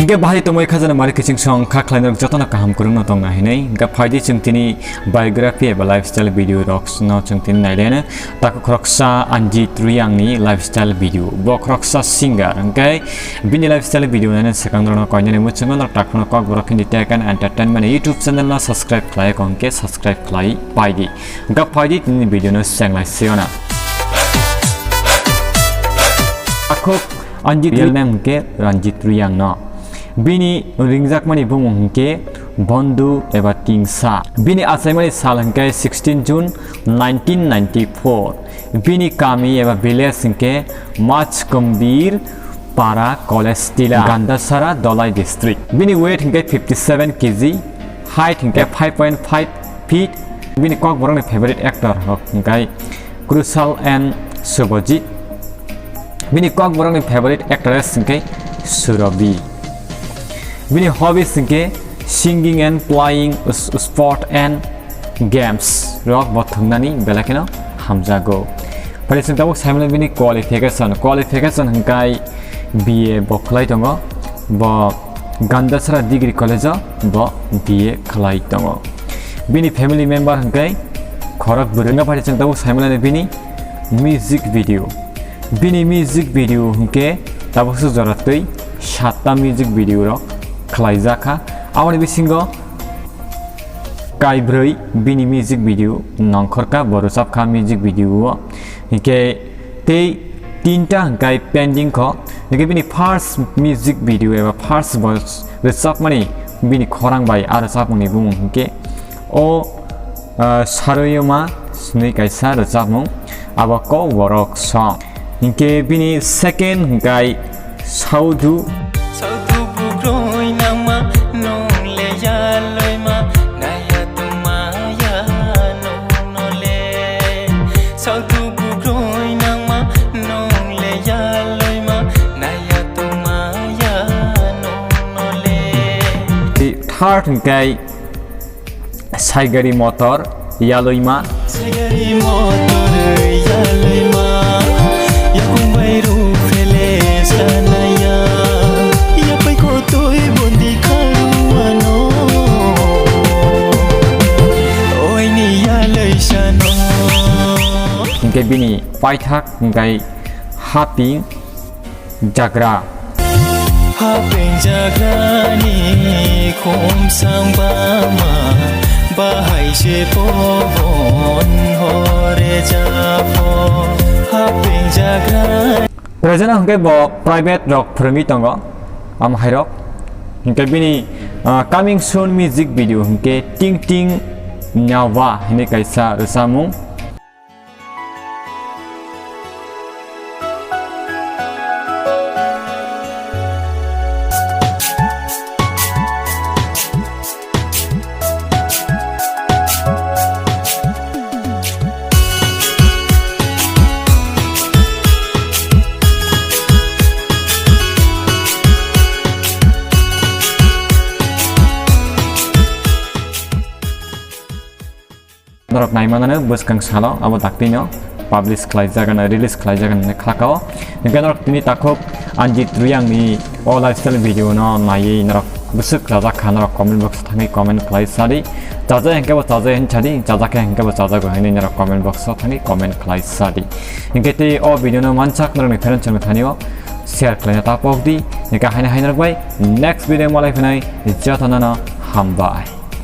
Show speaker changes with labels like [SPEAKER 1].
[SPEAKER 1] Hingga bahai tomoi khazana mari kiching song Khwlaio jotona kaham kurungno tonga hinai hingga phaidi chung tini biography eba lifestyle video rocks no chung tini nailena taku Khoroksa Anjit Reang ni lifestyle video bo Khoroksa singer hingga bini lifestyle video nana sekangdrono koinane muchungo nak takno Kokborok ni tekan entertainment YouTube channel na subscribe Khwlaio kongke subscribe Khwlaio paidi hingga phaidi tini video no senglai seona Takhwk Anjit Reang ke Anjit Reang no Bini ringjakmani bumung hingke Bondu eba Tingsa Bini asaimani sal hingke 16 June 1994 Bini kami eba village hingke Majkumbir Para Kolestila Gandasara Dolai district Bini weight hingke 57 kg height hingke 5.5 feet Bini Kokborok ni favorite actor hingke Kwtal and Subojit Bini Kokborok ni favorite actress hingke Surabhi Bini hobbies hingke singing and playing sport and games rock bothungnani belakino hamjago pai sing tabuk saimle bini qualification hingkai BA bo khlai tongo bo Gandasara degree college bo BA khlai tongo bini family member hingkai Khoroksa nga pai sing tabuk saimle bini music video hingke tabuk su joratui 7ta music video rok Khwlaijaka awani bisingo Kaubru bini music video nongkhorka borosapkha music video hingke tei tinta hingkai pending kho hingke bini first music video eba first voice resapmani bini khorang bai arosapmani bumung hingke o Yaluima sni kaisa resapmung abo Kokborok song hingke bini second hingkai SAUHDU Third hingkai Saigari motor Yaluima hingkai bini Phaikha hingkai Hapeng Jagra
[SPEAKER 2] Hapeng Jagra ni khomsang bama Bahai se pohon hore japho Hapeng Jagra
[SPEAKER 1] Present hingkai bo private rock phrengi tongo amhai rock hingkai bini coming soon music video hingke Ting nyawa hini kaisa resamung Norok naimana buskang salo abo taktino publish Khwlaijagan release Khwlaijagan khlakao hingga norok tini Takhwk Anjit Reang ni all lifestyle video no nai norok busuk raja khanarok comment box thangi comment khlaisari jaja hingga bo jaja henchari jaja ke hingga bo jaja go hini norok comment box thangi comment khlaisari hingga te o video no manchak norok ni parent channel thanio share khlaina tapok di hingga haina bai next video malai phnai jatana hambai